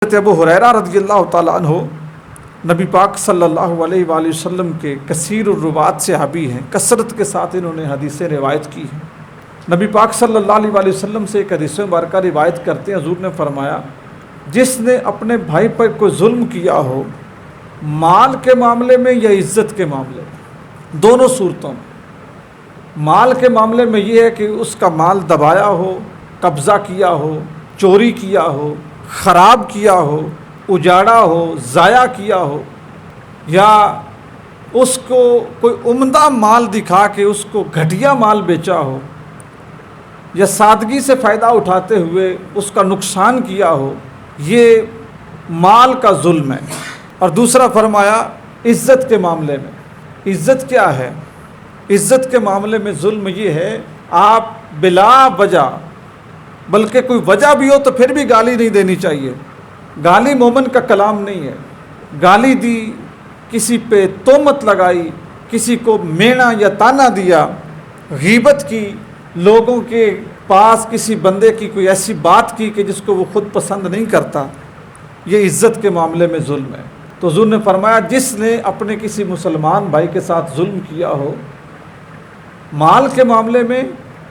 حضرت ابو ہریرہ رضی اللہ تعالیٰ عنہ نبی پاک صلی اللہ علیہ وآلہ وسلم کے کثیر الروات صحابی ہیں، کثرت کے ساتھ انہوں نے حدیثیں روایت کی ہیں۔ نبی پاک صلی اللہ علیہ وآلہ وسلم سے ایک حدیث مبارکہ روایت کرتے ہیں، حضور نے فرمایا جس نے اپنے بھائی پر کوئی ظلم کیا ہو، مال کے معاملے میں یا عزت کے معاملے میں، دونوں صورتوں میں۔ مال کے معاملے میں یہ ہے کہ اس کا مال دبایا ہو، قبضہ کیا ہو، چوری کیا ہو، خراب کیا ہو، اجاڑا ہو، ضائع کیا ہو، یا اس کو کوئی عمدہ مال دکھا کے اس کو گھٹیا مال بیچا ہو، یا سادگی سے فائدہ اٹھاتے ہوئے اس کا نقصان کیا ہو، یہ مال کا ظلم ہے۔ اور دوسرا فرمایا عزت کے معاملے میں۔ عزت کیا ہے؟ عزت کے معاملے میں ظلم یہ ہے آپ بلا وجہ، بلکہ کوئی وجہ بھی ہو تو پھر بھی گالی نہیں دینی چاہیے۔ گالی مومن کا کلام نہیں ہے۔ گالی دی، کسی پہ تہمت لگائی، کسی کو مینا یا تانا دیا، غیبت کی، لوگوں کے پاس کسی بندے کی کوئی ایسی بات کی کہ جس کو وہ خود پسند نہیں کرتا، یہ عزت کے معاملے میں ظلم ہے۔ تو حضور نے فرمایا جس نے اپنے کسی مسلمان بھائی کے ساتھ ظلم کیا ہو، مال کے معاملے میں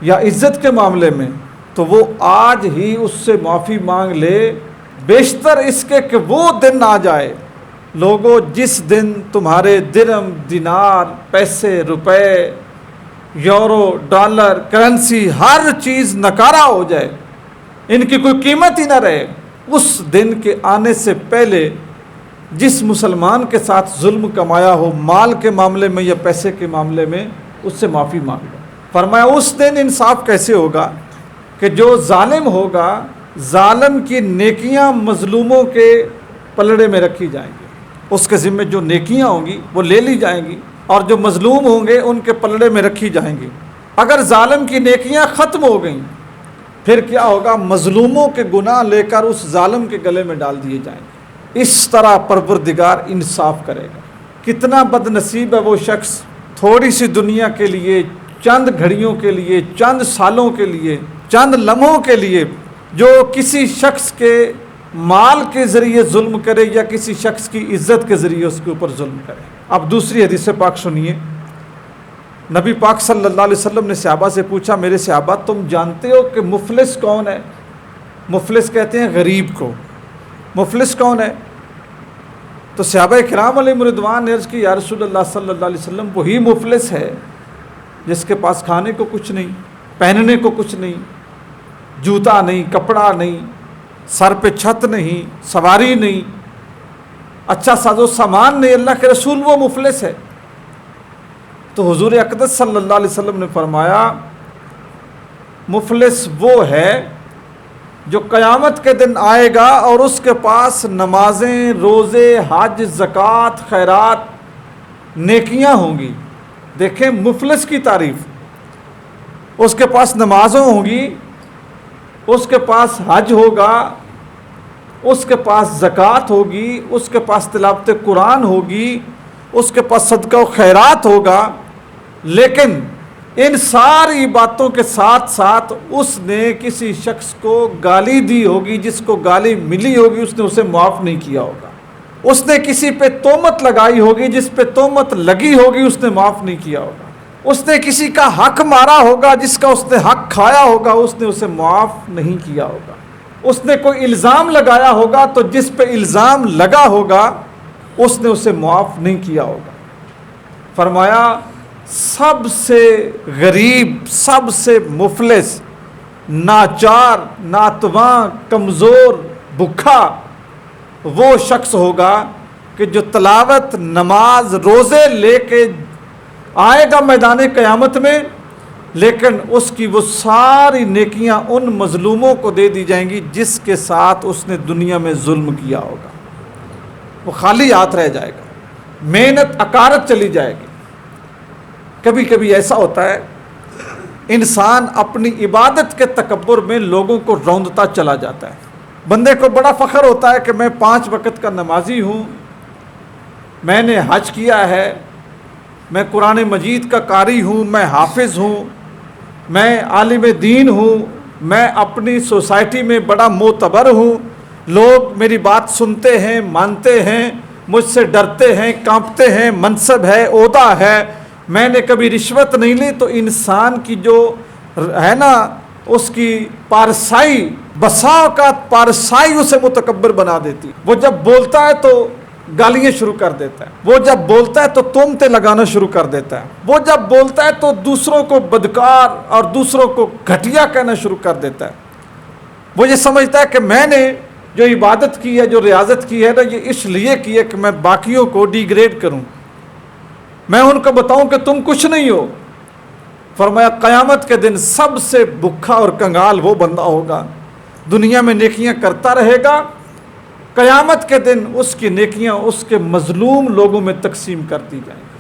یا عزت کے معاملے میں، تو وہ آج ہی اس سے معافی مانگ لے، بیشتر اس کے کہ وہ دن آ جائے لوگوں جس دن تمہارے درہم، دینار، پیسے، روپے، یورو، ڈالر، کرنسی، ہر چیز نکارہ ہو جائے، ان کی کوئی قیمت ہی نہ رہے۔ اس دن کے آنے سے پہلے جس مسلمان کے ساتھ ظلم کمایا ہو، مال کے معاملے میں یا پیسے کے معاملے میں، اس سے معافی مانگ لو۔ فرمایا اس دن انصاف کیسے ہوگا کہ جو ظالم ہوگا، ظالم کی نیکیاں مظلوموں کے پلڑے میں رکھی جائیں گی، اس کے ذمے جو نیکیاں ہوں گی وہ لے لی جائیں گی، اور جو مظلوم ہوں گے ان کے پلڑے میں رکھی جائیں گی۔ اگر ظالم کی نیکیاں ختم ہو گئیں پھر کیا ہوگا؟ مظلوموں کے گناہ لے کر اس ظالم کے گلے میں ڈال دیے جائیں گے۔ اس طرح پروردگار انصاف کرے گا۔ کتنا بد نصیب ہے وہ شخص تھوڑی سی دنیا کے لیے، چند گھڑیوں کے لیے، چند سالوں کے لیے، چند لمحوں کے لیے جو کسی شخص کے مال کے ذریعے ظلم کرے یا کسی شخص کی عزت کے ذریعے اس کے اوپر ظلم کرے۔ اب دوسری حدیث پاک سنیے۔ نبی پاک صلی اللہ علیہ وسلم نے صحابہ سے پوچھا، میرے صحابہ تم جانتے ہو کہ مفلس کون ہے؟ مفلس کہتے ہیں غریب کو۔ مفلس کون ہے؟ تو صحابہ کرام علیہم رضوان نے عرض کی یا رسول اللہ صلی اللہ علیہ وسلم وہی مفلس ہے جس کے پاس کھانے کو کچھ نہیں، پہننے کو کچھ نہیں، جوتا نہیں، کپڑا نہیں، سر پہ چھت نہیں، سواری نہیں، اچھا ساز و سامان نہیں۔ اللہ کے رسول وہ مفلس ہے؟ تو حضور اقدس صلی اللہ علیہ وسلم نے فرمایا مفلس وہ ہے جو قیامت کے دن آئے گا اور اس کے پاس نمازیں، روزے، حج، زکوٰۃ، خیرات، نیکیاں ہوں گی۔ دیکھیں مفلس کی تعریف، اس کے پاس نمازوں ہوں گی، اس کے پاس حج ہوگا، اس کے پاس زکوٰۃ ہوگی، اس کے پاس تلاوت قرآن ہوگی، اس کے پاس صدقہ و خیرات ہوگا، لیکن ان ساری باتوں کے ساتھ ساتھ اس نے کسی شخص کو گالی دی ہوگی، جس کو گالی ملی ہوگی اس نے اسے معاف نہیں کیا ہوگا، اس نے کسی پہ تہمت لگائی ہوگی، جس پہ تہمت لگی ہوگی اس نے معاف نہیں کیا ہوگا، اس نے کسی کا حق مارا ہوگا، جس کا اس نے حق کھایا ہوگا اس نے اسے معاف نہیں کیا ہوگا، اس نے کوئی الزام لگایا ہوگا تو جس پہ الزام لگا ہوگا اس نے اسے معاف نہیں کیا ہوگا۔ فرمایا سب سے غریب، سب سے مفلس، ناچار، ناتواں، کمزور، بھوکا وہ شخص ہوگا کہ جو تلاوت، نماز، روزے لے کے آئے گا میدان قیامت میں، لیکن اس کی وہ ساری نیکیاں ان مظلوموں کو دے دی جائیں گی جس کے ساتھ اس نے دنیا میں ظلم کیا ہوگا۔ وہ خالی ہاتھ رہ جائے گا، محنت اکارت چلی جائے گی۔ کبھی کبھی ایسا ہوتا ہے انسان اپنی عبادت کے تکبر میں لوگوں کو روندتا چلا جاتا ہے۔ بندے کو بڑا فخر ہوتا ہے کہ میں 5 وقت کا نمازی ہوں، میں نے حج کیا ہے، میں قرآن مجید کا قاری ہوں، میں حافظ ہوں، میں عالم دین ہوں، میں اپنی سوسائٹی میں بڑا معتبر ہوں، لوگ میری بات سنتے ہیں، مانتے ہیں، مجھ سے ڈرتے ہیں، کانپتے ہیں، منصب ہے، عہدہ ہے، میں نے کبھی رشوت نہیں لی، تو انسان کی جو ہے نا اس کی پارسائی، بسا اوقات پارسائی اسے متکبر بنا دیتی. وہ جب بولتا ہے تو گالیاں شروع کر دیتا ہے، وہ جب بولتا ہے تو تہمتیں لگانا شروع کر دیتا ہے، وہ جب بولتا ہے تو دوسروں کو بدکار اور دوسروں کو گھٹیا کہنا شروع کر دیتا ہے. وہ یہ سمجھتا ہے کہ میں نے جو عبادت کی ہے، جو ریاضت کی ہے نا، یہ اس لیے کی ہے کہ میں باقیوں کو ڈیگریڈ کروں، میں ان کو بتاؤں کہ تم کچھ نہیں ہو. فرمایا قیامت کے دن سب سے بھوکا اور کنگال وہ بندہ ہوگا، دنیا میں نیکیاں کرتا رہے گا، قیامت کے دن اس کی نیکیاں اس کے مظلوم لوگوں میں تقسیم کر دی جائیں گی.